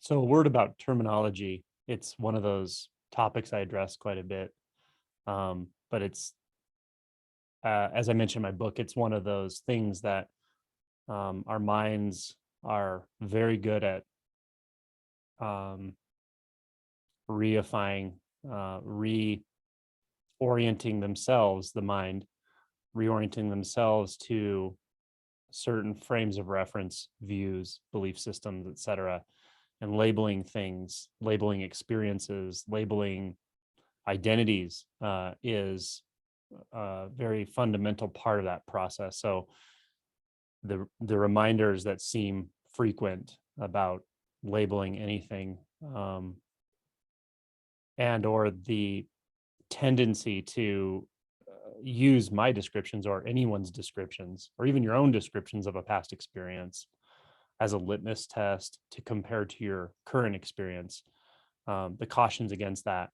So a word about terminology. It's one of those topics I address quite a bit. But it's, as I mentioned in my book, it's one of those things that our minds are very good at um, reifying, reorienting themselves, the mind, reorienting themselves to certain frames of reference, views, belief systems, etc., and labeling things, labeling experiences, labeling identities is a very fundamental part of that process. So the reminders that seem frequent about labeling anything, and or the tendency to use my descriptions or anyone's descriptions or even your own descriptions of a past experience as a litmus test to compare to your current experience. The cautions against that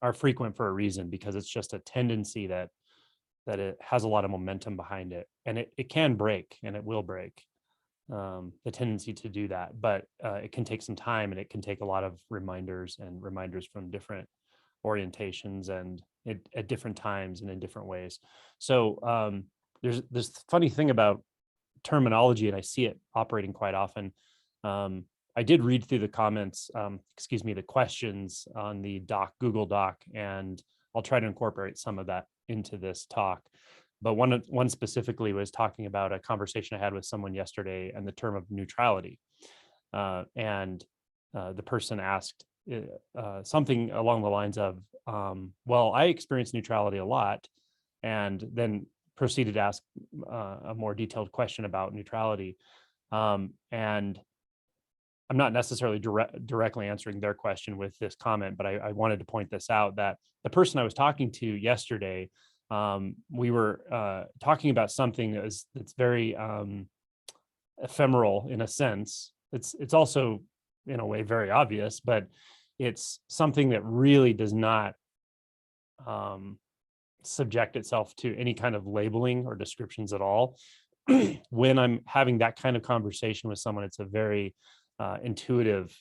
are frequent for a reason, because it's just a tendency that it has a lot of momentum behind it, and it can break, and it will break, the tendency to do that. But it can take some time, and it can take a lot of reminders from different orientations and at different times and in different ways. So there's this funny thing about terminology, and I see it operating quite often. I did read through the comments, the questions on the Google Doc, and I'll try to incorporate some of that into this talk. But one specifically was talking about a conversation I had with someone yesterday and the term of neutrality. And the person asked something along the lines of, well, I experience neutrality a lot, and then proceeded to ask a more detailed question about neutrality. And I'm not necessarily directly answering their question with this comment, but I wanted to point this out, that the person I was talking to yesterday, we were talking about something that's very ephemeral in a sense. It's also in a way very obvious, but it's something that really does not subject itself to any kind of labeling or descriptions at all. When I'm having that kind of conversation with someone, it's a very intuitive,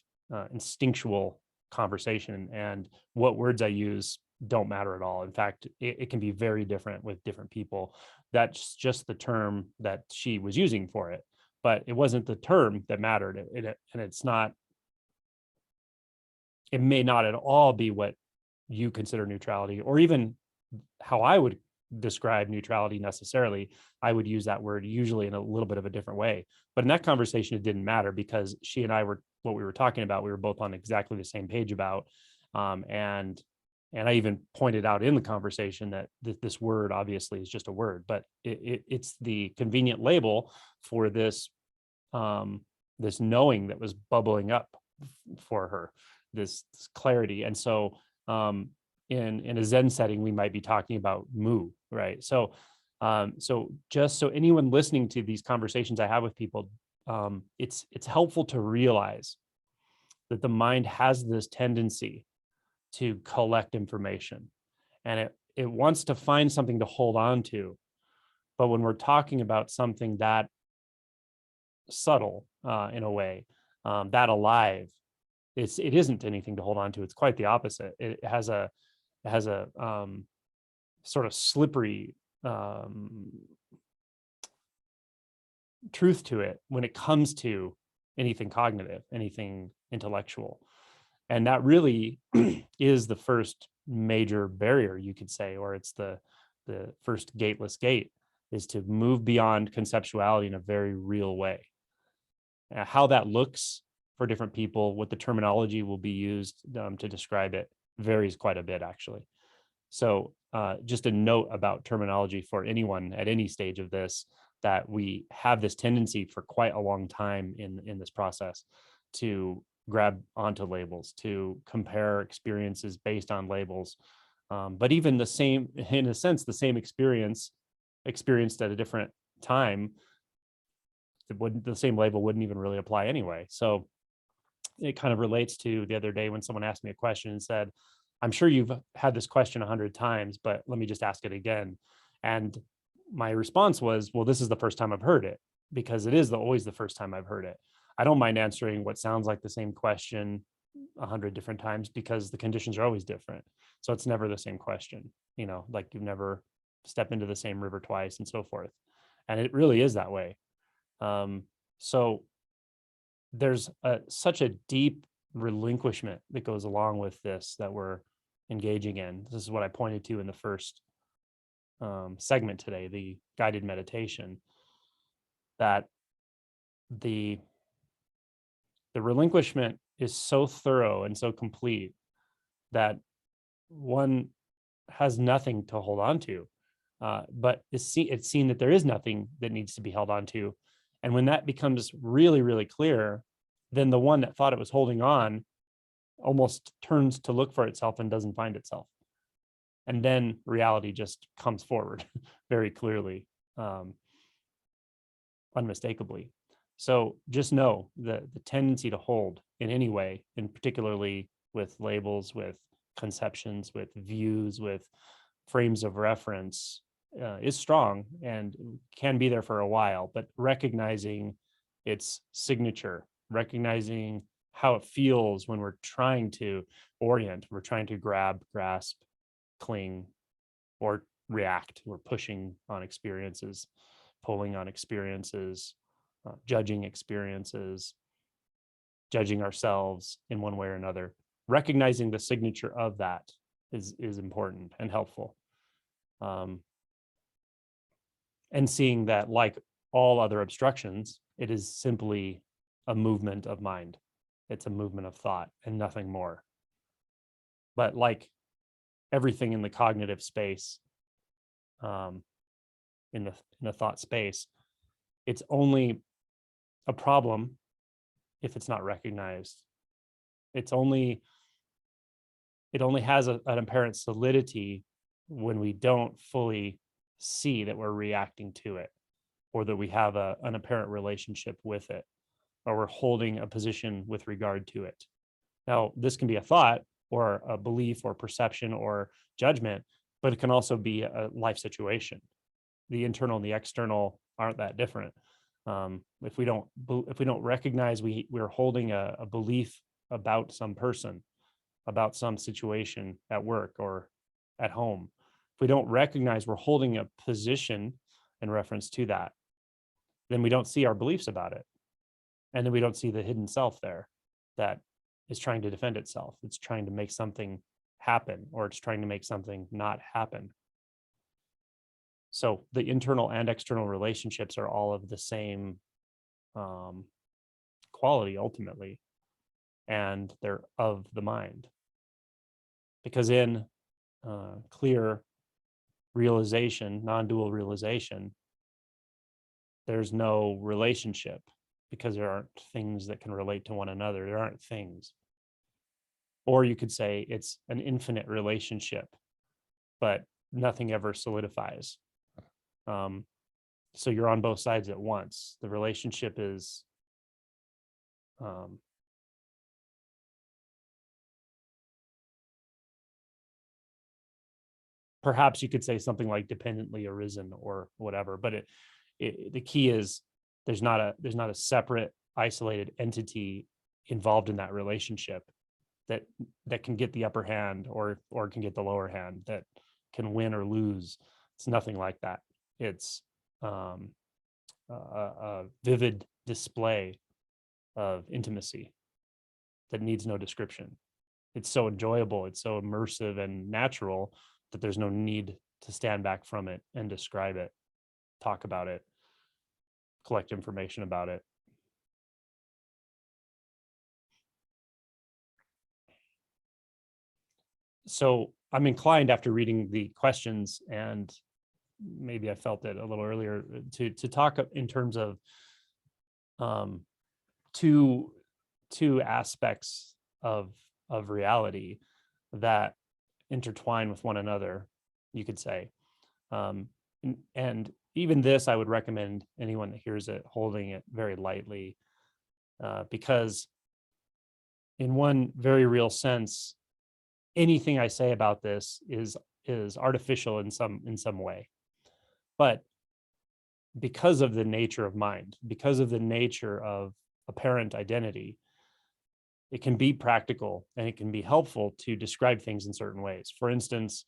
instinctual conversation, and what words I use don't matter at all. In fact, it can be very different with different people. That's just the term that she was using for it, but it wasn't the term that mattered. And it's not, it may not at all be what you consider neutrality, or even how I would describe neutrality necessarily. I would use that word usually in a little bit of a different way. But in that conversation, it didn't matter, because she and I were, what we were talking about, we were both on exactly the same page about. And I even pointed out in the conversation that this word obviously is just a word, but it's the convenient label for this this knowing that was bubbling up for her, this clarity. And so in a Zen setting, we might be talking about mu, right? So just so anyone listening to these conversations I have with people, it's helpful to realize that the mind has this tendency to collect information, and it wants to find something to hold on to. But when we're talking about something that subtle, in a way, that alive, it isn't anything to hold on to. It's quite the opposite. It has a sort of slippery truth to it when it comes to anything cognitive, anything intellectual. And that really is the first major barrier, you could say, or it's the first gateless gate, is to move beyond conceptuality in a very real way. How that looks for different people, what the terminology will be used to describe it, varies quite a bit, actually. So just a note about terminology for anyone at any stage of this, that we have this tendency for quite a long time in this process to grab onto labels, to compare experiences based on labels. But even the same, in a sense, the same experience experienced at a different time, the same label wouldn't even really apply anyway. So it kind of relates to the other day when someone asked me a question and said, I'm sure you've had this question 100 times, but let me just ask it again. And my response was, well, this is the first time I've heard it, because it is always the first time I've heard it. I don't mind answering what sounds like the same question 100 different times because the conditions are always different. So it's never the same question, like you've never stepped into the same river twice and so forth. And it really is that way. So there's such a deep relinquishment that goes along with this that we're engaging in. This is what I pointed to in the first segment today, the guided meditation, that the relinquishment is so thorough and so complete that one has nothing to hold on to, but it's seen that there is nothing that needs to be held on to. And when that becomes really, really clear, then the one that thought it was holding on almost turns to look for itself and doesn't find itself. And then reality just comes forward very clearly, unmistakably. So just know that the tendency to hold in any way, and particularly with labels, with conceptions, with views, with frames of reference, is strong and can be there for a while, but recognizing its signature, recognizing how it feels when we're trying to orient, we're trying to grab, grasp, cling, or react. We're pushing on experiences, pulling on experiences, judging experiences, judging ourselves in one way or another. Recognizing the signature of that is important and helpful. And seeing that, like all other obstructions, it is simply a movement of mind. It's a movement of thought and nothing more. But like everything in the cognitive space, in the thought space, it's only a problem if it's not recognized. It only has an apparent solidity when we don't fully see that we're reacting to it, or that we have an apparent relationship with it, or we're holding a position with regard to it. Now, this can be a thought or a belief or perception or judgment, but it can also be a life situation. The internal and the external aren't that different. If we don't recognize we're holding a belief about some person, about some situation at work or at home, if we don't recognize we're holding a position in reference to that, then we don't see our beliefs about it. And then we don't see the hidden self there that is trying to defend itself. It's trying to make something happen, or it's trying to make something not happen. So the internal and external relationships are all of the same quality ultimately, and they're of the mind. Because in clear realization, non-dual realization, there's no relationship, because there aren't things that can relate to one another. There aren't things. Or you could say it's an infinite relationship, but nothing ever solidifies. So you're on both sides at once. The relationship is perhaps you could say something like dependently arisen or whatever, but the key is there's not a separate isolated entity involved in that relationship that can get the upper hand or can get the lower hand, that can win or lose. It's nothing like that. It's a vivid display of intimacy that needs no description. It's so enjoyable, it's so immersive and natural that there's no need to stand back from it and describe it, talk about it, collect information about it. So I'm inclined, after reading the questions, and maybe I felt it a little earlier, to talk in terms of two aspects of reality that intertwine with one another, you could say. And even this, I would recommend anyone that hears it holding it very lightly, because in one very real sense, anything I say about this is artificial in some way. But because of the nature of mind, because of the nature of apparent identity, it can be practical and it can be helpful to describe things in certain ways. For instance,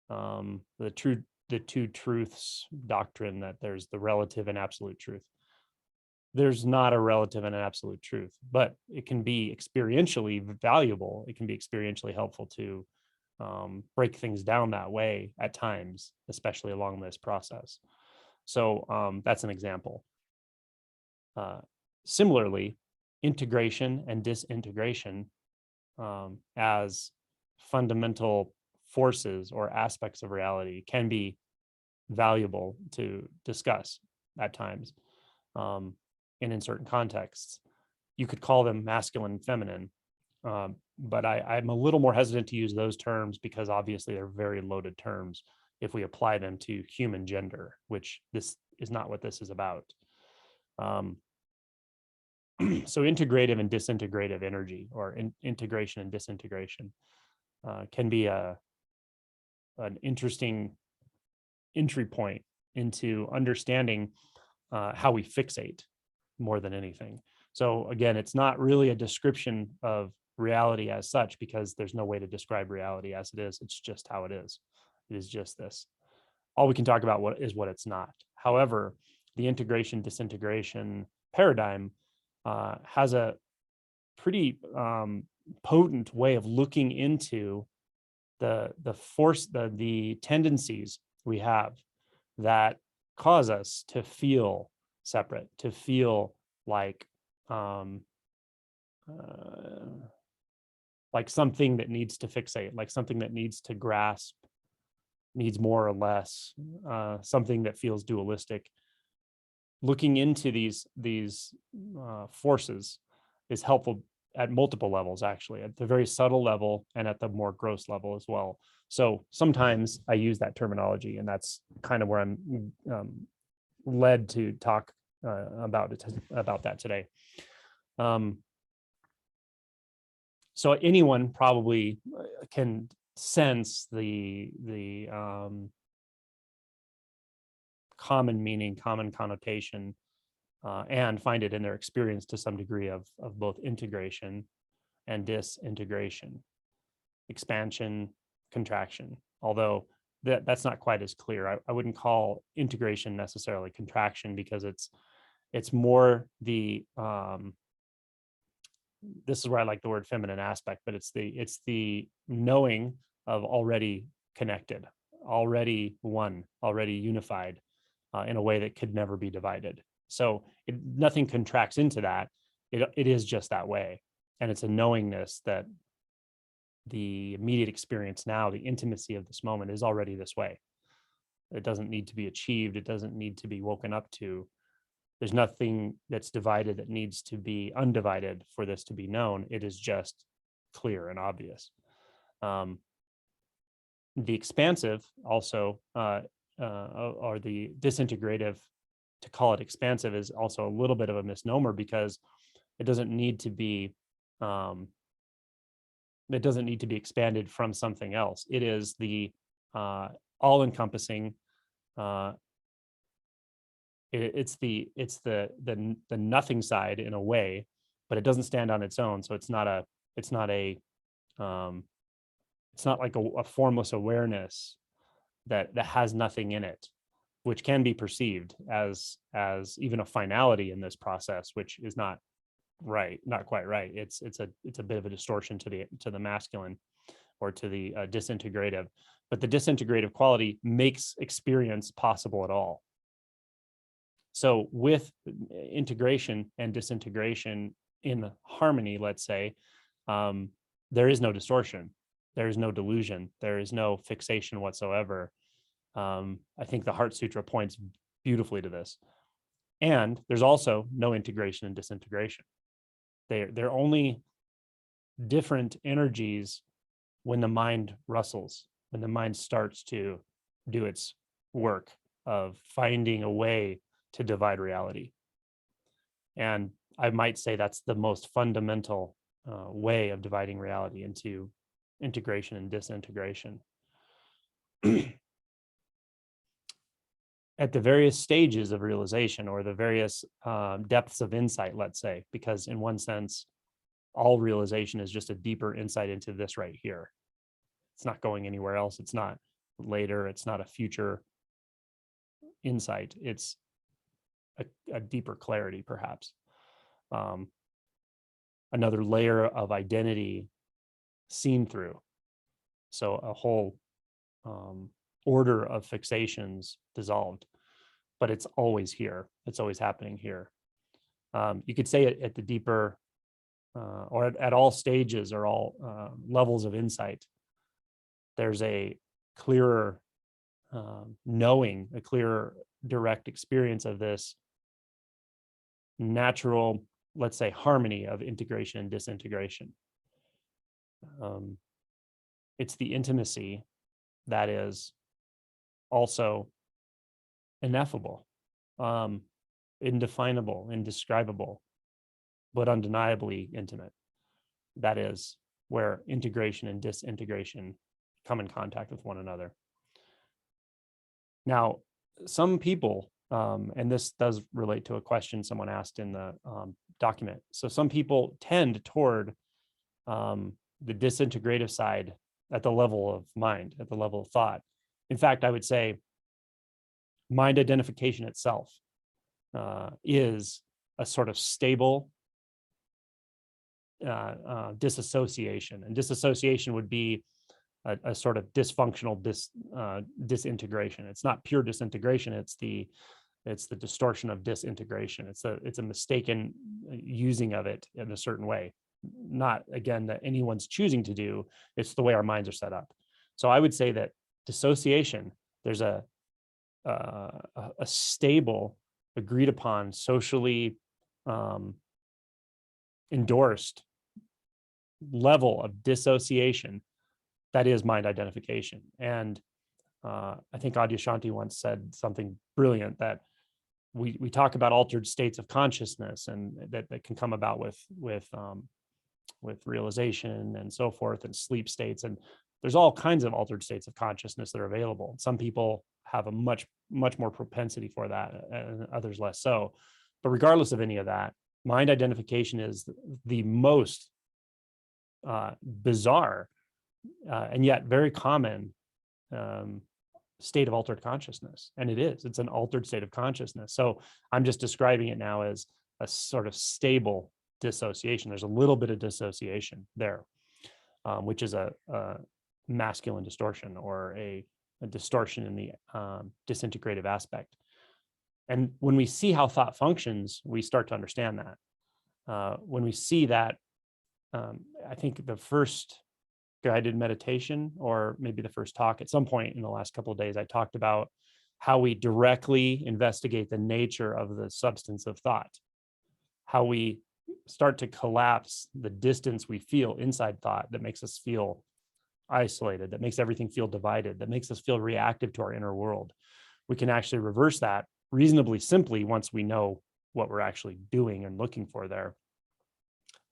the two truths doctrine, that there's the relative and absolute truth. There's not a relative and an absolute truth, but it can be experientially valuable. It can be experientially helpful to break things down that way at times, especially along this process. So that's an example. Similarly, integration and disintegration as fundamental forces or aspects of reality can be valuable to discuss at times. And in certain contexts, you could call them masculine and feminine. But I'm a little more hesitant to use those terms because obviously they're very loaded terms if we apply them to human gender, which this is not what this is about. So integrative and disintegrative energy, or integration and disintegration, can be an interesting entry point into understanding how we fixate more than anything. So again, it's not really a description of reality as such, because there's no way to describe reality as it is. It's just how it is. It is just this. All we can talk about what it's not. However, the integration disintegration paradigm has a pretty potent way of looking into the force, the tendencies we have that cause us to feel separate, to feel like something that needs to fixate, like something that needs to grasp, needs more or less, something that feels dualistic. Looking into these forces is helpful at multiple levels, actually, at the very subtle level and at the more gross level as well. So sometimes I use that terminology, and that's kind of where I'm led to talk about that today. So anyone probably can sense the common meaning, common connotation, and find it in their experience to some degree of both integration and disintegration, expansion, contraction. Although that's not quite as clear. I wouldn't call integration necessarily contraction, because it's more the this is where I like the word feminine aspect, but it's the knowing of already connected, already one, already unified in a way that could never be divided. So nothing contracts into that. It is just that way. And it's a knowingness that the immediate experience now, the intimacy of this moment, is already this way. It doesn't need to be achieved. It doesn't need to be woken up to. There's nothing that's divided that needs to be undivided for this to be known. It is just clear and obvious. The expansive also, or the disintegrative, to call it expansive is also a little bit of a misnomer, because it doesn't need to be expanded from something else. It is the all-encompassing. It's the nothing side in a way, but it doesn't stand on its own. So it's not like a formless awareness that has nothing in it, which can be perceived as even a finality in this process, which is not quite right. It's a bit of a distortion to the masculine, or to the disintegrative. But the disintegrative quality makes experience possible at all. So with integration and disintegration in harmony, let's say, there is no distortion, there is no delusion, there is no fixation whatsoever. I think the Heart Sutra points beautifully to this. And there's also no integration and disintegration. They're only different energies when the mind rustles, when the mind starts to do its work of finding a way to divide reality. And I might say that's the most fundamental way of dividing reality into integration and disintegration. at the various stages of realization, or the various depths of insight, let's say, because in one sense, all realization is just a deeper insight into this right here. It's not going anywhere else. It's not later. It's not a future insight. It's a deeper clarity, perhaps. Another layer of identity seen through. So a whole order of fixations dissolved, but it's always here. It's always happening here. You could say it at the deeper, or at all stages or all levels of insight. There's a clearer knowing, a clearer direct experience of this natural, let's say, harmony of integration and disintegration. It's the intimacy that is also ineffable, indefinable, indescribable, but undeniably intimate. That is where integration and disintegration come in contact with one another. Now, some people, and this does relate to a question someone asked in the document. So some people tend toward the disintegrative side at the level of mind, at the level of thought. In fact, I would say mind identification itself is a sort of stable disassociation. And disassociation would be a sort of dysfunctional disintegration. It's not pure disintegration. It's the distortion of disintegration. It's a mistaken using of it in a certain way. Not, again, that anyone's choosing to do. It's the way our minds are set up. So I would say that dissociation, there's a stable, agreed upon, socially endorsed level of dissociation that is mind identification. And I think Adyashanti once said something brilliant, that we talk about altered states of consciousness, and that can come about with realization and so forth, and sleep states. And there's all kinds of altered states of consciousness that are available. Some people have a much more propensity for that, and others less so. But regardless of any of that, mind identification is the most bizarre and yet very common state of altered consciousness. And it's an altered state of consciousness. So I'm just describing it now as a sort of stable dissociation. There's a little bit of dissociation there, which is a masculine distortion, or a distortion in the disintegrative aspect. And when we see how thought functions, we start to understand that. When we see that, I think the first guided meditation, or maybe the first talk at some point in the last couple of days, I talked about how we directly investigate the nature of the substance of thought, how we start to collapse the distance we feel inside thought that makes us feel isolated, that makes everything feel divided, that makes us feel reactive to our inner world. We can actually reverse that reasonably simply once we know what we're actually doing and looking for there,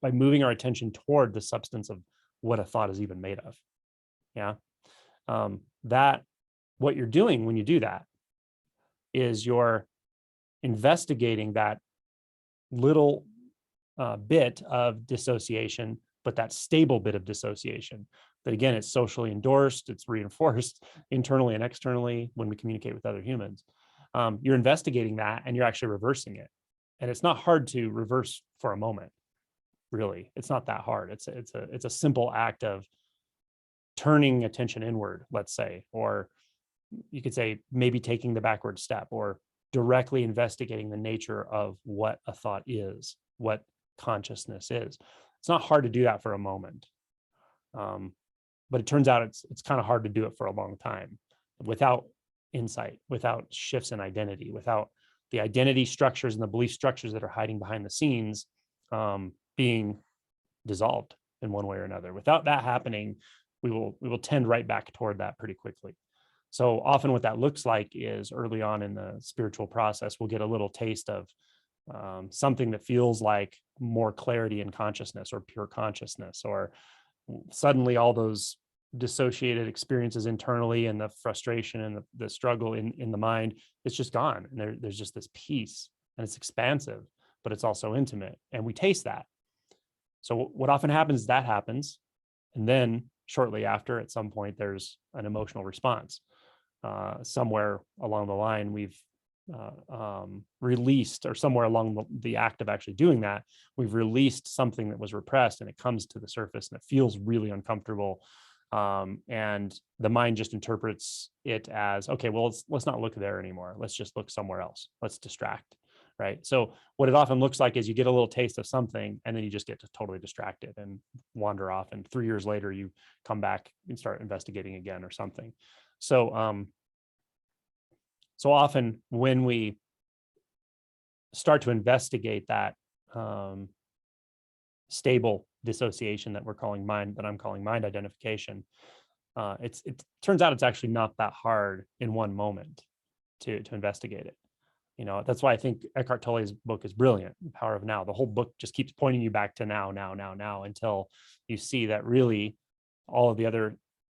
by moving our attention toward the substance of what a thought is even made of. Yeah. That what you're doing when you do that is you're investigating that little bit of dissociation, but that stable bit of dissociation that, again, it's socially endorsed, it's reinforced internally and externally when we communicate with other humans. You're investigating that, and you're actually reversing it. And it's not hard to reverse for a moment. Really, it's not that hard. It's a simple act of turning attention inward, let's say, or you could say maybe taking the backward step, or directly investigating the nature of what a thought is, what consciousness is. It's not hard to do that for a moment, but it turns out it's kind of hard to do it for a long time without insight, without shifts in identity, without the identity structures and the belief structures that are hiding behind the scenes being dissolved in one way or another. Without that happening, we will tend right back toward that pretty quickly. So often what that looks like is, early on in the spiritual process, we'll get a little taste of something that feels like more clarity in consciousness, or pure consciousness, or suddenly all those dissociated experiences internally and the frustration and the struggle in the mind, it's just gone. And there's just this peace, and it's expansive, but it's also intimate. And we taste that. So what often happens is that happens. And then shortly after, at some point, there's an emotional response. Somewhere along the line, we've released, or somewhere along the act of actually doing that, we've released something that was repressed, and it comes to the surface, and it feels really uncomfortable. And the mind just interprets it as, okay, well, let's not look there anymore. Let's just look somewhere else. Let's distract, right? So what it often looks like is you get a little taste of something, and then you just get totally distracted and wander off. And 3 years later, you come back and start investigating again or something. So, so often when we start to investigate that stable dissociation that I'm calling mind identification, it turns out it's actually not that hard in one moment to investigate it. That's why I think Eckhart Tolle's book is brilliant, The Power of Now. The whole book just keeps pointing you back to now, until you see that really all of the other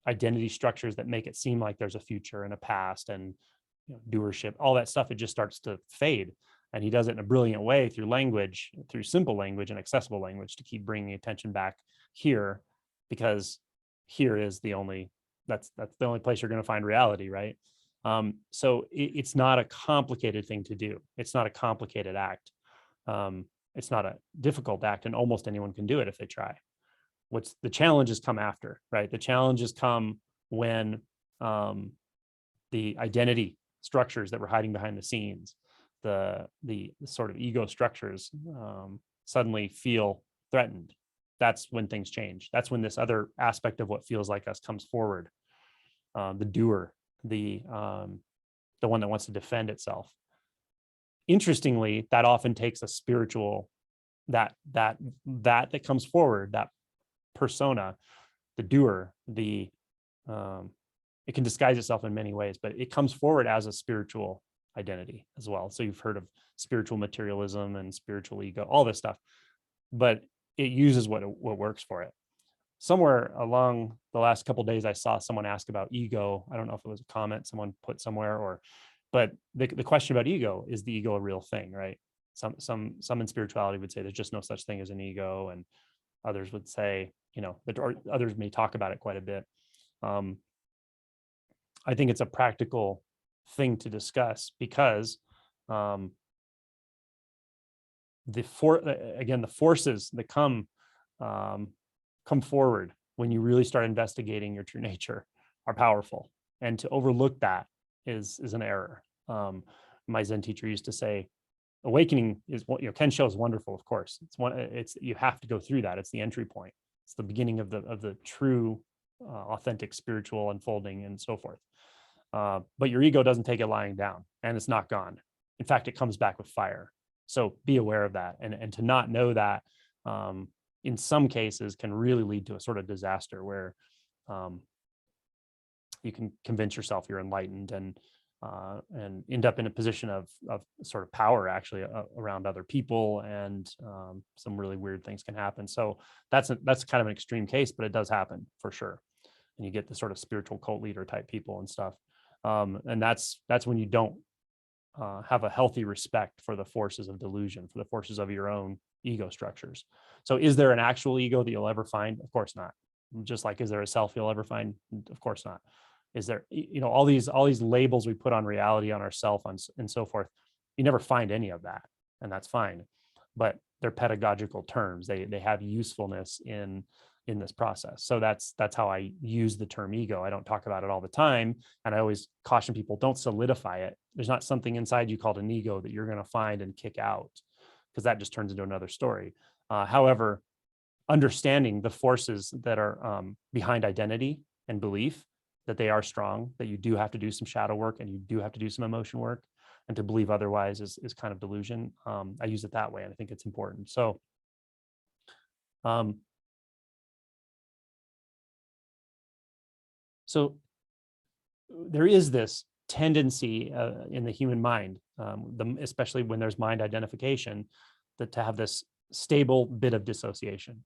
identity structures that make it seem like there's a future and a past and doership, all that stuff, it just starts to fade. And he does it in a brilliant way through language, through simple language and accessible language, to keep bringing attention back here, because here is that's the only place you're going to find reality, right? So it's not a complicated thing to do. It's not a complicated act. It's not a difficult act, and almost anyone can do it if they try. What's the challenges come after, right? The challenges come when the identity structures that were hiding behind the scenes, the sort of ego structures, suddenly feel threatened. That's when things change. That's when this other aspect of what feels like us comes forward. The doer, the one that wants to defend itself. Interestingly, that often takes a spiritual, that comes forward, that persona, the doer, it can disguise itself in many ways, but it comes forward as a spiritual identity as well. So you've heard of spiritual materialism and spiritual ego, all this stuff, but it uses what works for it. Somewhere along the last couple of days, I saw someone ask about ego. I don't know if it was a comment someone put somewhere, but the question about ego, is the ego a real thing, right? Some in spirituality would say there's just no such thing as an ego, and others would say, or others may talk about it quite a bit. I think it's a practical thing to discuss, because the forces that come forward when you really start investigating your true nature are powerful, and to overlook that is an error. My Zen teacher used to say, awakening is what, Kensho is wonderful, of course. It's you have to go through that. It's the entry point. It's the beginning of the true authentic spiritual unfolding and so forth. But your ego doesn't take it lying down, and it's not gone. In fact, it comes back with fire. So be aware of that. And to not know that, in some cases, can really lead to a sort of disaster where you can convince yourself you're enlightened and end up in a position of sort of power, actually, around other people, and some really weird things can happen. So that's kind of an extreme case, but it does happen for sure. And you get the sort of spiritual cult leader type people and stuff. And that's when you don't have a healthy respect for the forces of delusion, for the forces of your own ego structures. So is there an actual ego that you'll ever find? Of course not. Just like, is there a self you'll ever find? Of course not. Is there, all these labels we put on reality, on ourself, and so forth, you never find any of that, and that's fine. But they're pedagogical terms. They have usefulness in this process. So that's how I use the term ego. I don't talk about it all the time, and I always caution people, don't solidify it. There's not something inside you called an ego that you're going to find and kick out, because that just turns into another story. However, understanding the forces that are behind identity and belief, that they are strong, that you do have to do some shadow work, and you do have to do some emotion work, and to believe otherwise is kind of delusion. I use it that way, and I think it's important. So so there is this tendency in the human mind, especially when there's mind identification, that to have this stable bit of dissociation.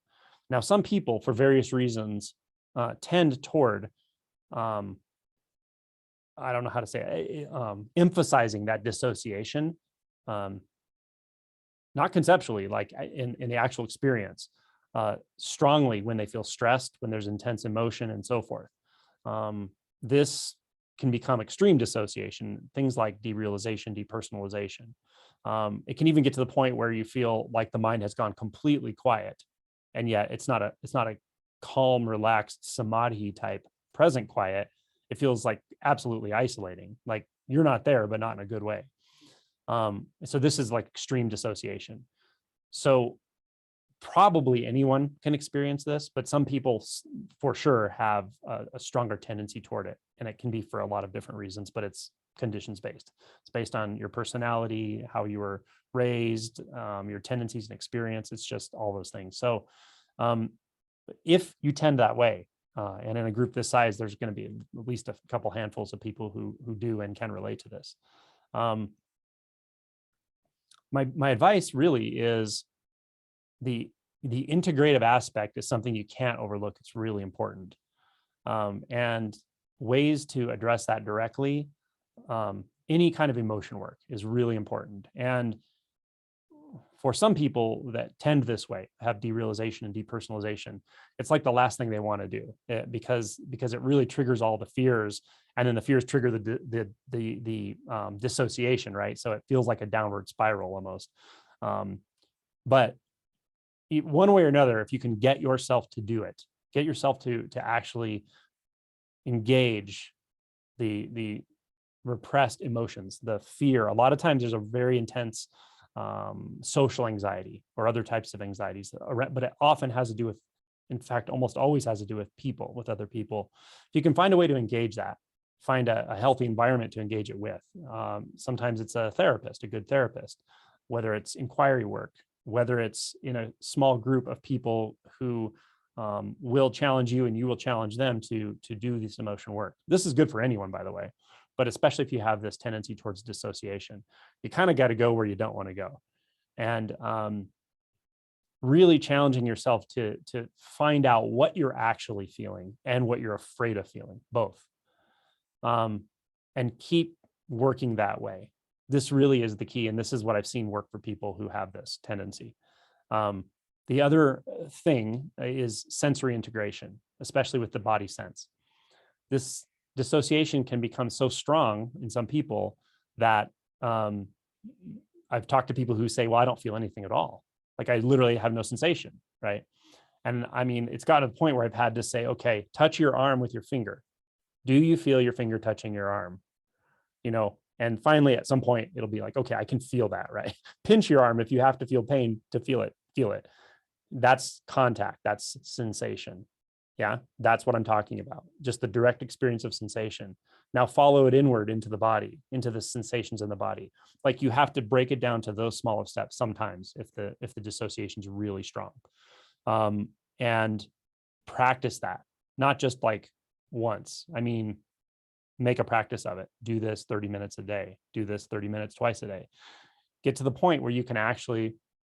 Now, some people, for various reasons, tend toward, I don't know how to say it, emphasizing that dissociation, not conceptually, like in the actual experience, strongly when they feel stressed, when there's intense emotion and so forth. This can become extreme dissociation, things like derealization, depersonalization. It can even get to the point where you feel like the mind has gone completely quiet, and yet it's not a calm, relaxed samadhi type present quiet. It feels like absolutely isolating, like you're not there, but not in a good way. So this is like extreme dissociation. So probably anyone can experience this, but some people for sure have a stronger tendency toward it. And it can be for a lot of different reasons, but it's conditions based. It's based on your personality, how you were raised, your tendencies and experience. It's just all those things. So if you tend that way, and in a group this size, there's going to be at least a couple handfuls of people who do and can relate to this. My advice really is the integrative aspect is something you can't overlook. It's really important. And ways to address that directly, any kind of emotion work is really important. And for some people that tend this way, have derealization and depersonalization, it's like the last thing they want to do, because it really triggers all the fears, and then the fears trigger the dissociation, right? So it feels like a downward spiral almost. But one way or another, if you can get yourself to do it, get yourself to actually engage the repressed emotions, the fear. A lot of times there's a very intense social anxiety or other types of anxieties, but it often has to do with, in fact, almost always has to do with people, with other people. If you can find a way to engage that, find a healthy environment to engage it with. Sometimes it's a therapist, a good therapist, whether it's inquiry work, whether it's in a small group of people who will challenge you and you will challenge them to do this emotion work. This is good for anyone, by the way, but especially if you have this tendency towards dissociation, you kind of got to go where you don't want to go. And really challenging yourself to find out what you're actually feeling and what you're afraid of feeling, both. And keep working that way. This really is the key. And this is what I've seen work for people who have this tendency. The other thing is sensory integration, especially with the body sense. This dissociation can become so strong in some people that I've talked to people who say, well, I don't feel anything at all. Like I literally have no sensation, right? And I mean, it's got to the point where I've had to say, okay, touch your arm with your finger. Do you feel your finger touching your arm? You know, and finally at some point it'll be like, okay, I can feel that, right? Pinch your arm if you have to feel pain to feel it. That's contact, that's sensation. Yeah, that's what I'm talking about. Just the direct experience of sensation. Now follow it inward into the body, into the sensations in the body. Like you have to break it down to those smaller steps sometimes if the dissociation is really strong. And practice that, not just like once. I mean, make a practice of it. Do this 30 minutes a day. Do this 30 minutes twice a day. Get to the point where you can actually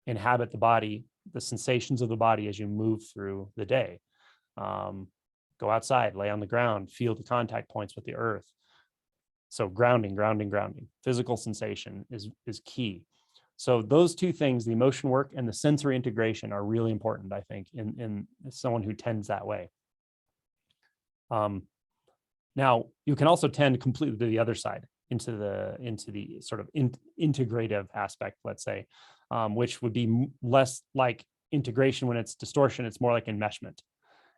inhabit the body, the sensations of the body as you move through the day. Go outside, lay on the ground, feel the contact points with the earth. So grounding. Physical sensation is key. So those two things, the emotion work and the sensory integration, are really important, I think, in someone who tends that way. Now, you can also tend completely to the other side, into the sort of integrative aspect, let's say, which would be less like integration when it's distortion. It's more like enmeshment.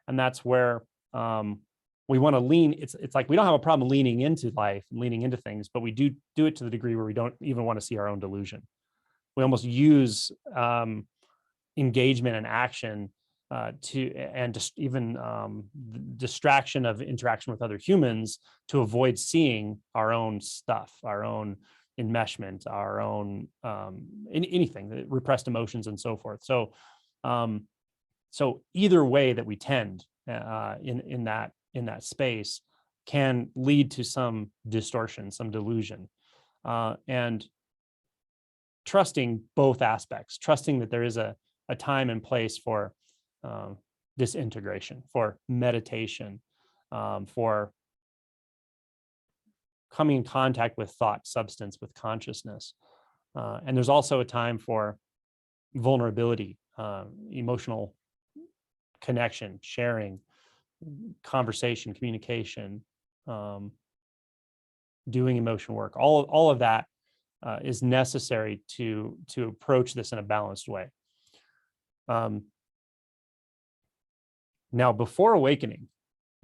And that's where we want to lean. It's like we don't have a problem leaning into life, leaning into things, but we do it to the degree where we don't even want to see our own delusion. We almost use engagement and action and just even distraction of interaction with other humans to avoid seeing our own stuff, our own enmeshment, our own anything, repressed emotions and so forth. So so either way that we tend in that space can lead to some distortion, some delusion, and trusting both aspects, trusting that there is a time and place for disintegration, for meditation, for coming in contact with thought, substance, with consciousness. And there's also a time for vulnerability, emotional connection, sharing, conversation, communication, doing emotion work. All of that is necessary to approach this in a balanced way. Now, before awakening,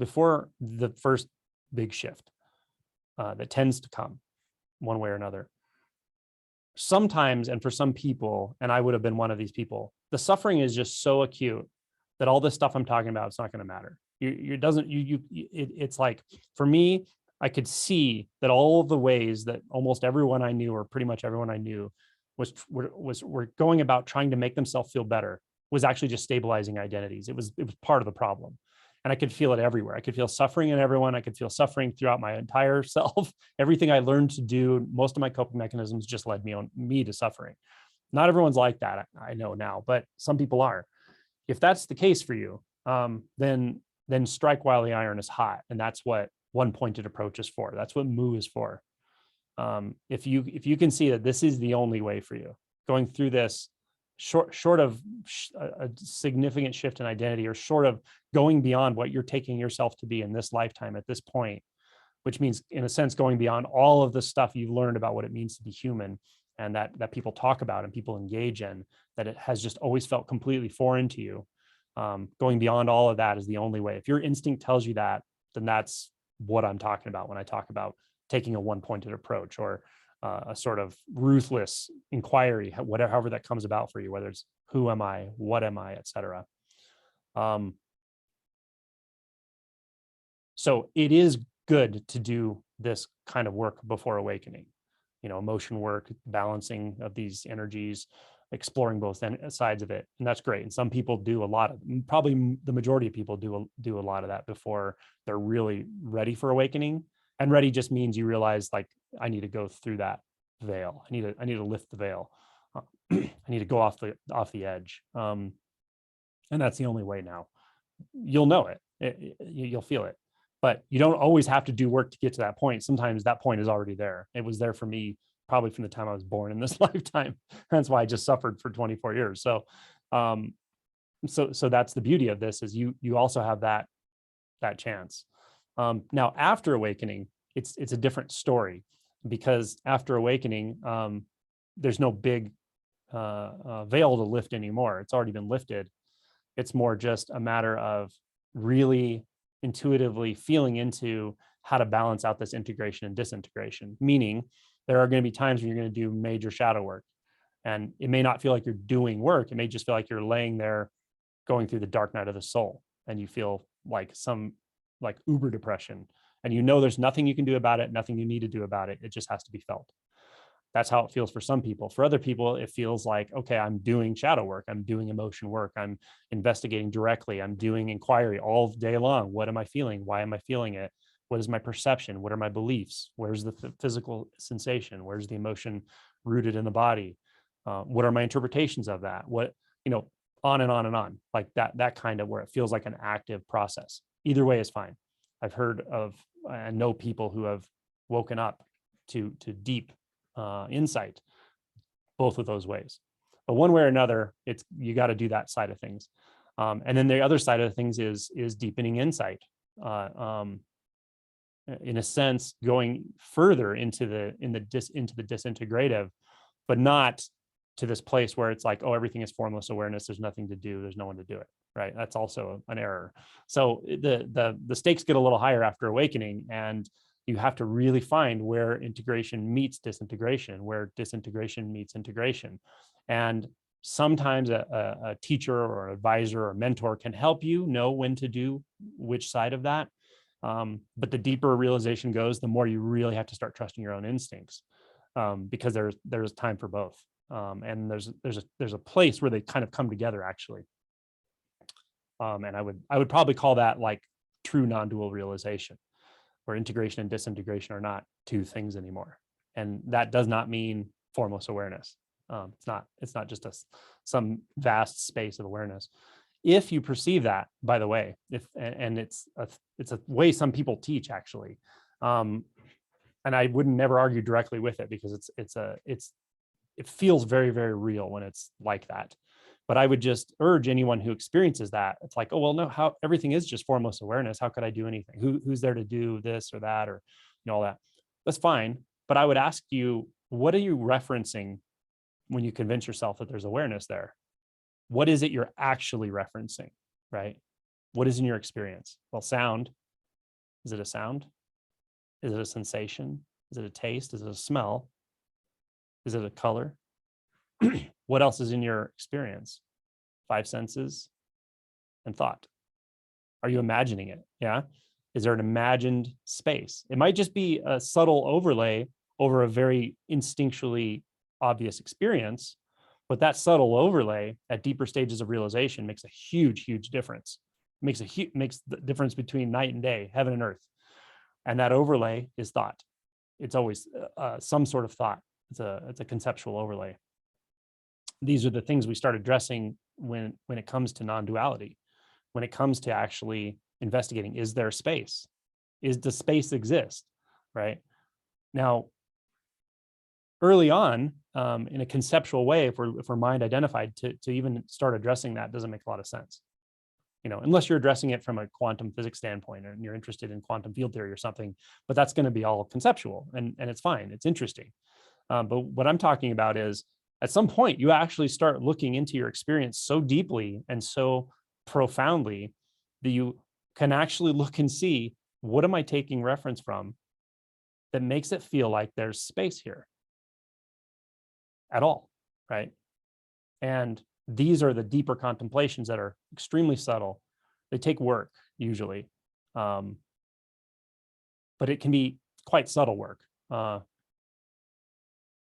before the first big shift that tends to come one way or another, sometimes, and for some people, and I would have been one of these people, the suffering is just so acute that all this stuff I'm talking about, it's not going to matter. It's like, for me, I could see that all of the ways that almost everyone I knew, or pretty much everyone I knew, were going about trying to make themselves feel better, was actually just stabilizing identities. It was part of the problem. And I could feel it everywhere. I could feel suffering in everyone. I could feel suffering throughout my entire self. Everything I learned to do, most of my coping mechanisms just led me to suffering. Not everyone's like that, I know now, but some people are. If that's the case for you, then strike while the iron is hot. And that's what one-pointed approach is for. That's what Mu is for. If you can see that this is the only way for you, going through this short of a significant shift in identity, or short of going beyond what you're taking yourself to be in this lifetime at this point, which means, in a sense, going beyond all of the stuff you've learned about what it means to be human, and that people talk about and people engage in, that it has just always felt completely foreign to you. Going beyond all of that is the only way. If your instinct tells you that, then that's what I'm talking about when I talk about taking a one-pointed approach, or a sort of ruthless inquiry, however that comes about for you, whether it's who am I, what am I, etc. So it is good to do this kind of work before awakening, emotion work, balancing of these energies, exploring both sides of it. And that's great. And some people do a lot of, probably the majority of people do a lot of that before they're really ready for awakening. And ready just means you realize, like, I need to go through that veil. I need to lift the veil. I need to go off the edge. And that's the only way now. You'll know it. You'll feel it. But you don't always have to do work to get to that point. Sometimes that point is already there. It was there for me probably from the time I was born in this lifetime. That's why I just suffered for 24 years. So that's the beauty of this, is you also have that chance. Now, after awakening, it's a different story, because after awakening, there's no big veil to lift anymore. It's already been lifted. It's more just a matter of really intuitively feeling into how to balance out this integration and disintegration. Meaning, there are going to be times when you're going to do major shadow work, and it may not feel like you're doing work. It may just feel like you're laying there going through the dark night of the soul, and you feel like like uber depression, and there's nothing you can do about it, nothing you need to do about it. It just has to be felt. That's how it feels for some people. For other people, it feels like, okay, I'm doing shadow work, I'm doing emotion work, I'm investigating directly, I'm doing inquiry all day long. What am I feeling? Why am I feeling it? What is my perception? What are my beliefs? Where's the physical sensation? Where's the emotion rooted in the body? What are my interpretations of that? On and on and on, like that kind of, where it feels like an active process. Either way is fine. I've heard of and know people who have woken up to deep insight both of those ways. But one way or another, you got to do that side of things. And then the other side of things is deepening insight. In a sense, going further into the disintegrative, but not to this place where it's like, oh, everything is formless awareness. There's nothing to do. There's no one to do it. Right. That's also an error. So the stakes get a little higher after awakening, and you have to really find where integration meets disintegration, where disintegration meets integration. And sometimes a teacher or advisor or mentor can help you know when to do which side of that. But the deeper realization goes, the more you really have to start trusting your own instincts, because there's time for both. And there's a place where they kind of come together, actually. And I would probably call that like true non-dual realization, where integration and disintegration are not two things anymore. And that does not mean formless awareness. It's not just some vast space of awareness. if you perceive that, by the way, and it's a way some people teach, actually, and I wouldn't never argue directly with it, because it feels very, very real when it's like that. But I would just urge anyone who experiences that, it's like, oh, well, no, how everything is just formless awareness. How could I do anything? Who's there to do this or that, or all that? That's fine. But I would ask you, what are you referencing when you convince yourself that there's awareness there? What is it you're actually referencing, right? What is in your experience? Well, sound. Is it a sound? Is it a sensation? Is it a taste? Is it a smell? Is it a color? What else is in your experience? 5 senses and thought. Are you imagining it? Yeah. Is there an imagined space? It might just be a subtle overlay over a very instinctually obvious experience, but that subtle overlay at deeper stages of realization makes a huge, huge difference. Makes the difference between night and day, heaven and earth. And that overlay is thought. It's always some sort of thought. It's a conceptual overlay. These are the things we start addressing when it comes to non-duality, when it comes to actually investigating, is there space? Does space exist, right? Now, early on, in a conceptual way, if we're mind identified, to even start addressing that doesn't make a lot of sense. Unless you're addressing it from a quantum physics standpoint and you're interested in quantum field theory or something, but that's going to be all conceptual, and it's fine. It's interesting. But what I'm talking about is, at some point, you actually start looking into your experience so deeply and so profoundly that you can actually look and see, what am I taking reference from that makes it feel like there's space here at all, right? And these are the deeper contemplations that are extremely subtle. They take work, usually, but it can be quite subtle work.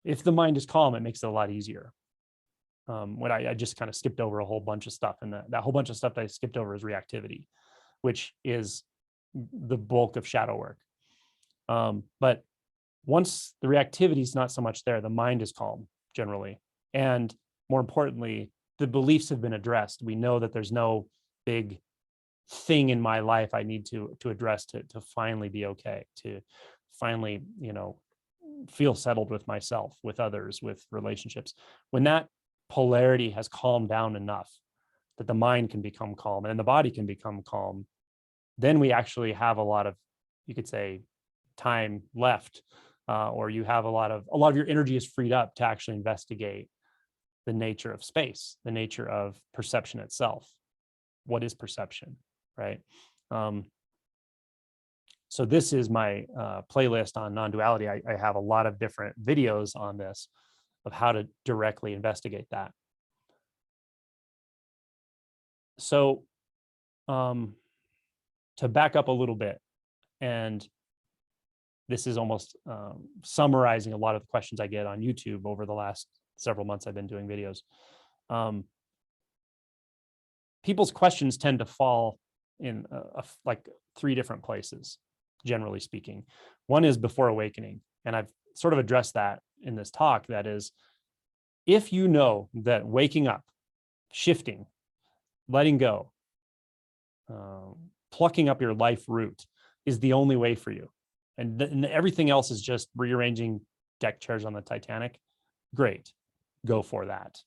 If the mind is calm, it makes it a lot easier. When I just kind of skipped over a whole bunch of stuff, and that whole bunch of stuff that I skipped over is reactivity, which is the bulk of shadow work. But once the reactivity is not so much there, the mind is calm generally. And more importantly, the beliefs have been addressed. We know that there's no big thing in my life I need to address to finally be okay, to finally, feel settled with myself, with others, with relationships. When that polarity has calmed down enough that the mind can become calm and the body can become calm, then we actually have a lot of, you could say, time left, or you have a lot of your energy is freed up to actually investigate the nature of space, the nature of perception itself. What is perception, right? So this is my playlist on non-duality. I have a lot of different videos on this, of how to directly investigate that. So to back up a little bit, and this is almost summarizing a lot of the questions I get on YouTube over the last several months I've been doing videos. People's questions tend to fall in like 3 different places, generally speaking. One is before awakening, and I've sort of addressed that in this talk. That is, if you know that waking up, shifting, letting go, plucking up your life root is the only way for you, and everything else is just rearranging deck chairs on the Titanic, great, go for that.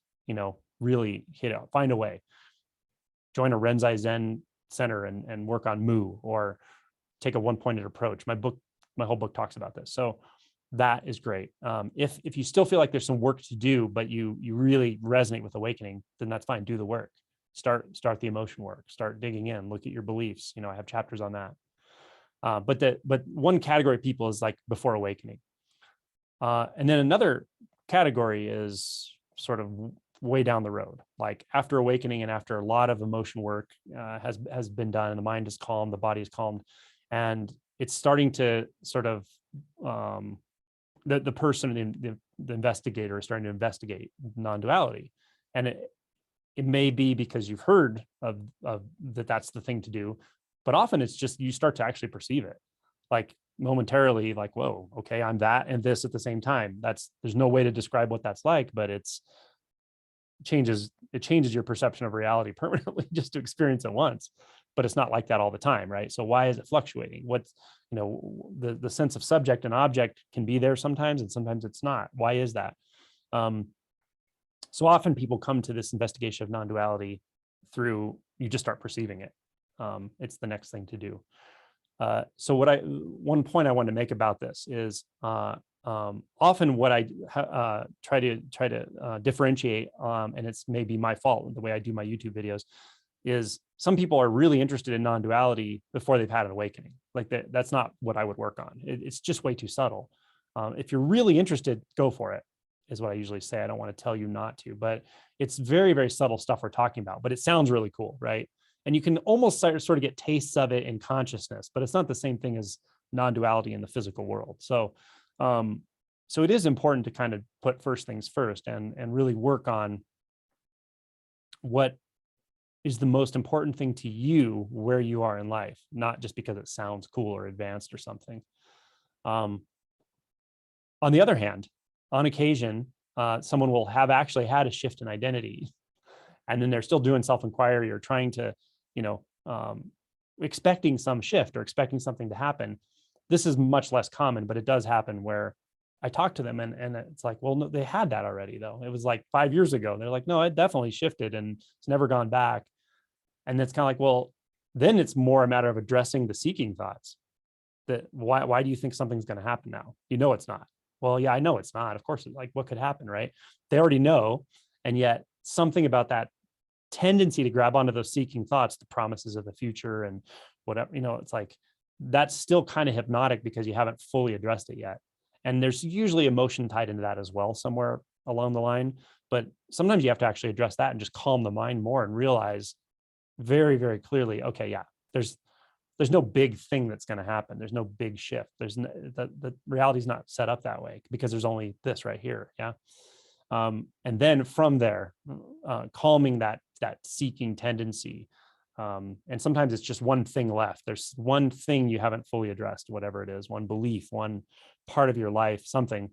Really hit it, find a way. Join a Renzai Zen center and work on Mu, or take a one-pointed approach. My whole book talks about this. So that is great. If you still feel like there's some work to do, but you really resonate with awakening, then that's fine. Do the work. Start the emotion work. Start digging in. Look at your beliefs. I have chapters on that. But one category of people is like before awakening, and then another category is sort of way down the road, like after awakening and after a lot of emotion work has been done, and the mind is calm, the body is calmed, and it's starting to sort of the person, the investigator, is starting to investigate non-duality, and it may be because you've heard of that's the thing to do, but often it's just you start to actually perceive it, like momentarily, like, whoa, okay, I'm that and this at the same time. There's no way to describe what that's like, but it's changes your perception of reality permanently just to experience it once, but it's not like that all the time, right? So why is it fluctuating? What's, the sense of subject and object can be there sometimes, and sometimes it's not. Why is that? So often people come to this investigation of non-duality through, you just start perceiving it. It's the next thing to do. So one point I want to make about this is often what I try to differentiate, and it's maybe my fault the way I do my YouTube videos, is some people are really interested in non-duality before they've had an awakening. Like that's not what I would work on. It's just way too subtle. If you're really interested, go for it, is what I usually say. I don't want to tell you not to, but it's very, very subtle stuff we're talking about, but it sounds really cool, right? And you can almost sort of get tastes of it in consciousness, but it's not the same thing as non-duality in the physical world. So it is important to kind of put first things first and really work on what is the most important thing to you where you are in life, not just because it sounds cool or advanced or something. On the other hand, on occasion, someone will have actually had a shift in identity, and then they're still doing self-inquiry or trying to, expecting some shift or expecting something to happen. This is much less common, but it does happen where I talk to them and it's like, well, no, they had that already though. It was like 5 years ago. And they're like, no, it definitely shifted and it's never gone back. And it's kind of like, well, then it's more a matter of addressing the seeking thoughts. That why do you think something's going to happen now? It's not. Well, yeah, I know it's not. Of course, like what could happen, right? They already know. And yet something about that tendency to grab onto those seeking thoughts, the promises of the future and whatever, it's like, that's still kind of hypnotic because you haven't fully addressed it yet. And there's usually emotion tied into that as well, somewhere along the line. But sometimes you have to actually address that and just calm the mind more and realize very, very clearly, okay, yeah, there's no big thing that's going to happen. There's no big shift. There's no, the reality is not set up that way because there's only this right here. Yeah. And then from there, calming that seeking tendency. And sometimes it's just one thing left. There's one thing you haven't fully addressed, whatever it is, one belief, one part of your life, something.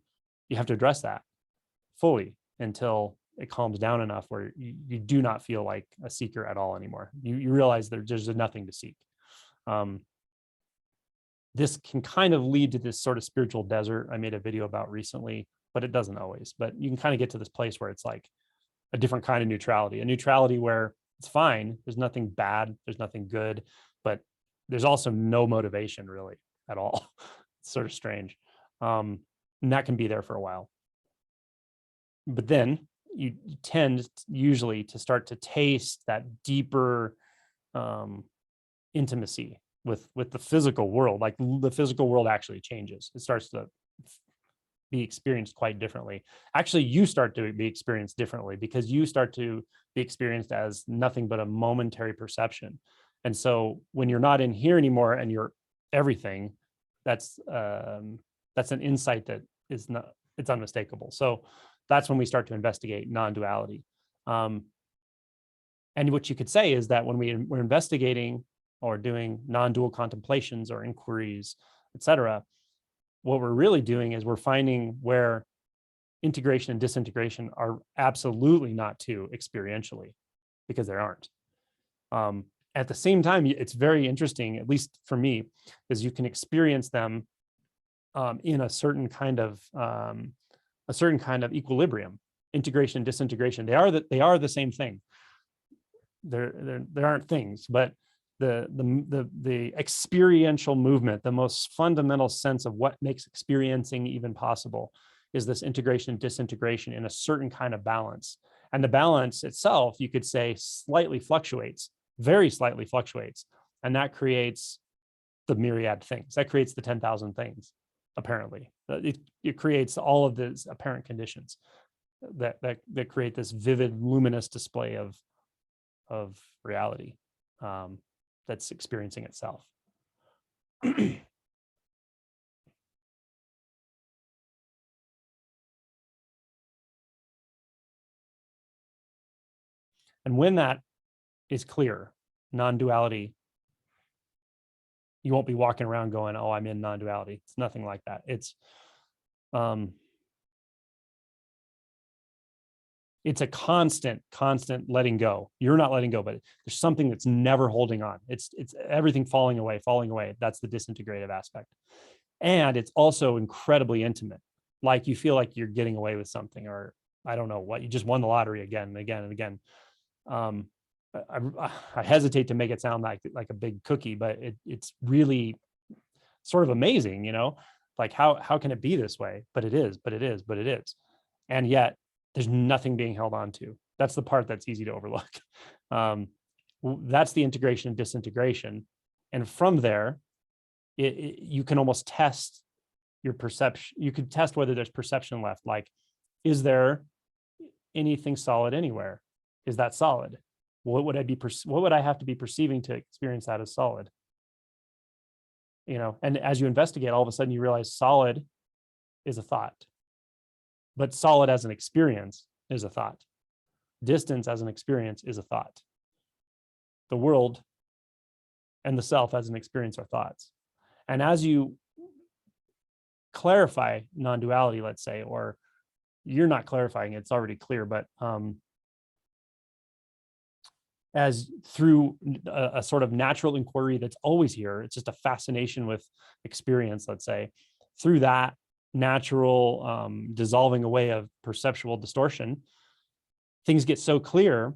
You have to address that fully until it calms down enough where you do not feel like a seeker at all anymore. You realize there's nothing to seek. This can kind of lead to this sort of spiritual desert I made a video about recently, but it doesn't always. But you can kind of get to this place where it's like a different kind of neutrality, a neutrality where it's fine. There's nothing bad. There's nothing good, but there's also no motivation really at all. It's sort of strange. And that can be there for a while. But then you tend usually to start to taste that deeper intimacy with the physical world. Like the physical world actually changes. It starts to be experienced quite differently. Actually, you start to be experienced differently because you start to be experienced as nothing but a momentary perception. And so when you're not in here anymore and you're everything, that's an insight that is not, it's unmistakable. So that's when we start to investigate non-duality. And what you could say is that when we're investigating or doing non-dual contemplations or inquiries, etc., what we're really doing is we're finding where integration and disintegration are absolutely not two experientially, because there aren't. At the same time, it's very interesting, at least for me, is you can experience them in a certain kind of equilibrium. Integration and disintegration, they are the same thing. There aren't things, but the experiential movement, the most fundamental sense of what makes experiencing even possible, is this integration and disintegration in a certain kind of balance. And the balance itself, you could say, slightly fluctuates, very slightly fluctuates, and that creates the myriad things. That creates the 10,000 things. Apparently, it creates all of these apparent conditions that create this vivid, luminous display of reality that's experiencing itself. And when that is clear, non-duality, you won't be walking around going, "Oh, I'm in non-duality." It's nothing like that. It's It's a constant letting go. You're not letting go, but there's something that's never holding on. It's everything falling away. That's the disintegrative aspect. And it's also incredibly intimate. Like you feel like you're getting away with something, or I don't know what, you just won the lottery again and again and again. I hesitate to make it sound like a big cookie, but it's really sort of amazing, like how can it be this way? But it is. And yet there's nothing being held on to. That's the part that's easy to overlook. That's the integration and disintegration. And from there, you can almost test your perception. You could test whether there's perception left. Like, is there anything solid anywhere? Is that solid? What would I have to be perceiving to experience that as solid? And as you investigate, all of a sudden you realize solid is a thought, but solid as an experience is a thought. Distance as an experience is a thought. The world and the self as an experience are thoughts. And as you clarify non-duality, let's say, or you're not clarifying, it's already clear, but as through a sort of natural inquiry that's always here, it's just a fascination with experience, let's say, through that natural dissolving away of perceptual distortion, things get so clear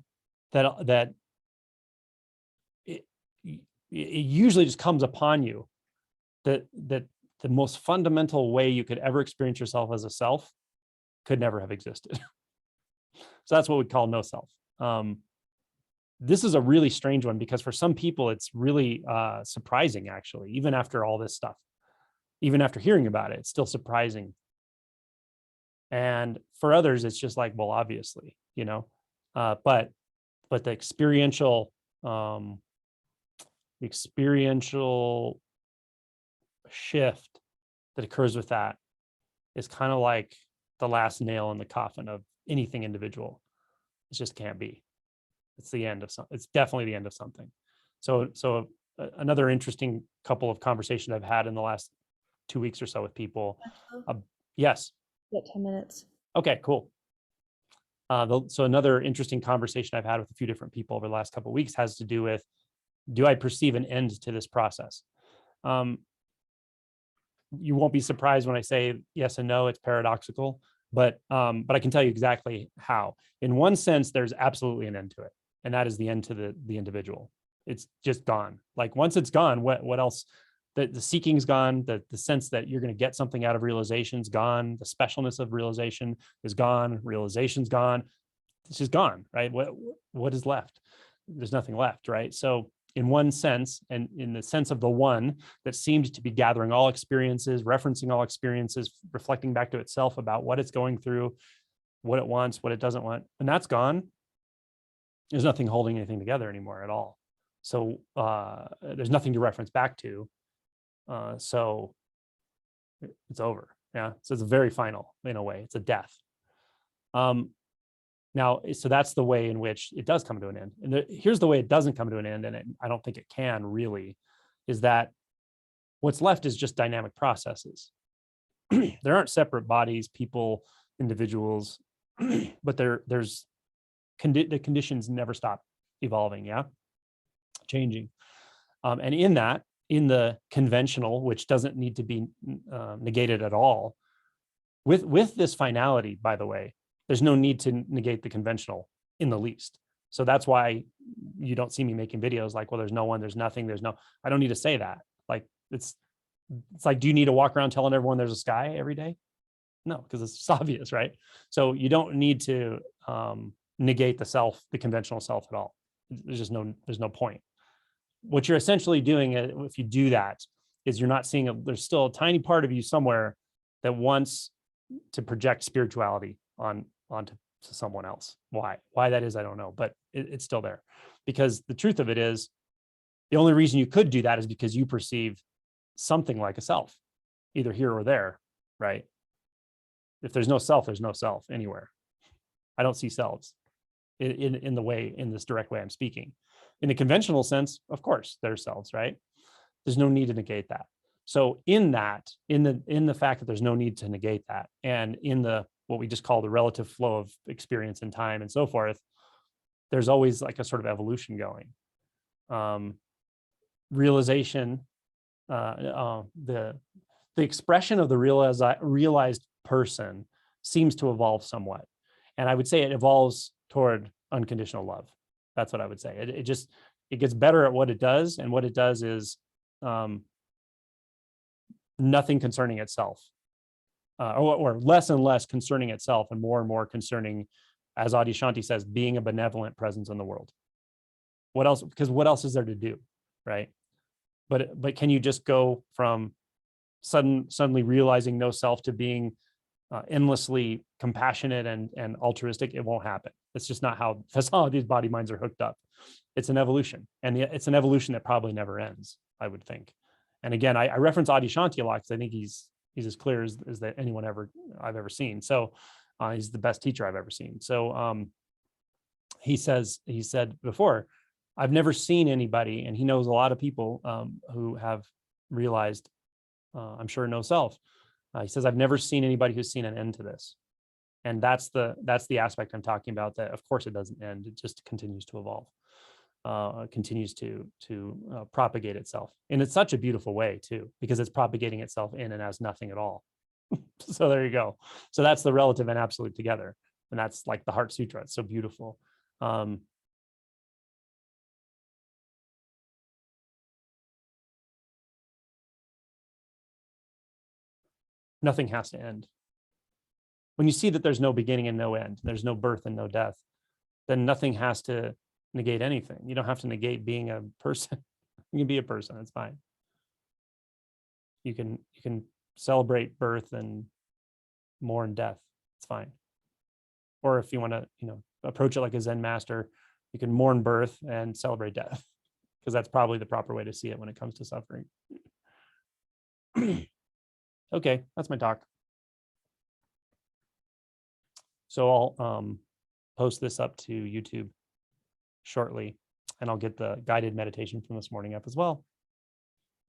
that it usually just comes upon you that the most fundamental way you could ever experience yourself as a self could never have existed. So that's what we call no self. This is a really strange one because for some people it's really surprising, actually, even after all this stuff. Even after hearing about it, it's still surprising. And for others, it's just like, well, obviously, but the experiential shift that occurs with that is kind of like the last nail in the coffin of anything individual. It just can't be. It's the end of something. It's definitely the end of something. So another interesting couple of conversations I've had in the last 2 weeks or so with people. Yes. Yeah, 10 minutes. Okay, cool. So another interesting conversation I've had with a few different people over the last couple of weeks has to do with, do I perceive an end to this process? You won't be surprised when I say yes and no, it's paradoxical, but I can tell you exactly how. In one sense, there's absolutely an end to it. And that is the end to the individual. It's just gone. Like once it's gone, what else? The seeking's gone. The sense that you're going to get something out of realization's gone. The specialness of realization is gone. Realization's gone. It's just gone, right? What is left? There's nothing left, right? So in one sense, and in the sense of the one that seemed to be gathering all experiences, referencing all experiences, reflecting back to itself about what it's going through, what it wants, what it doesn't want, and that's gone. There's nothing holding anything together anymore at all. So there's nothing to reference back to. So it's over. Yeah. So it's very final in a way. It's a death. Now, so that's the way in which it does come to an end. And here's the way it doesn't come to an end, and I don't think it can really, is that what's left is just dynamic processes. There aren't separate bodies, people, individuals, but there's the conditions never stop evolving, yeah, changing. And in the conventional, which doesn't need to be negated at all, with this finality, by the way, there's no need to negate the conventional in the least. So that's why you don't see me making videos like, well, there's no one, there's nothing, I don't need to say that. Like, it's like, do you need to walk around telling everyone there's a sky every day? No, because it's obvious, right? So you don't need to negate the conventional self at all. There's no point. What you're essentially doing if you do that is you're not seeing there's still a tiny part of you somewhere that wants to project spirituality onto someone else. Why that is, I don't know, but it's still there, because the truth of it is the only reason you could do that is because you perceive something like a self, either here or there, right? If there's no self, there's no self anywhere. I don't see selves in this direct way I'm speaking. In the conventional sense, of course, there's selves, right? There's no need to negate that. So in the fact that there's no need to negate that, and in the what we just call the relative flow of experience and time and so forth, there's always like a sort of evolution going. Realization, the expression of the realized person seems to evolve somewhat. And I would say it evolves toward unconditional love. That's what I would say. It gets better at what it does. And what it does is nothing concerning itself, or less and less concerning itself and more concerning, as Adyashanti says, being a benevolent presence in the world. What else? Because what else is there to do, right? But can you just go from suddenly realizing no self to being endlessly compassionate and altruistic? It won't happen. It's just not how these body minds are hooked up. It's an evolution, and it's an evolution that probably never ends, I would think. And again, I reference Adyashanti a lot because I think he's as clear as that anyone I've ever seen. So he's the best teacher I've ever seen. So he said before, I've never seen anybody, and he knows a lot of people who have realized, I'm sure, no self. He says, I've never seen anybody who's seen an end to this. And that's the aspect I'm talking about, that of course it doesn't end. It just continues to evolve, continues to propagate itself. And it's such a beautiful way too, because it's propagating itself in and as nothing at all. So there you go. So that's the relative and absolute together. And that's like the Heart Sutra. It's so beautiful. Nothing has to end. When you see that there's no beginning and no end, there's no birth and no death, then nothing has to negate anything. You don't have to negate being a person. You can be a person. It's fine. You can celebrate birth and mourn death. It's fine. Or if you want to, approach it like a Zen master, you can mourn birth and celebrate death, because that's probably the proper way to see it when it comes to suffering. Okay, that's my talk. So I'll post this up to YouTube shortly, and I'll get the guided meditation from this morning up as well.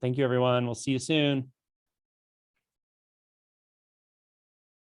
Thank you, everyone. We'll see you soon.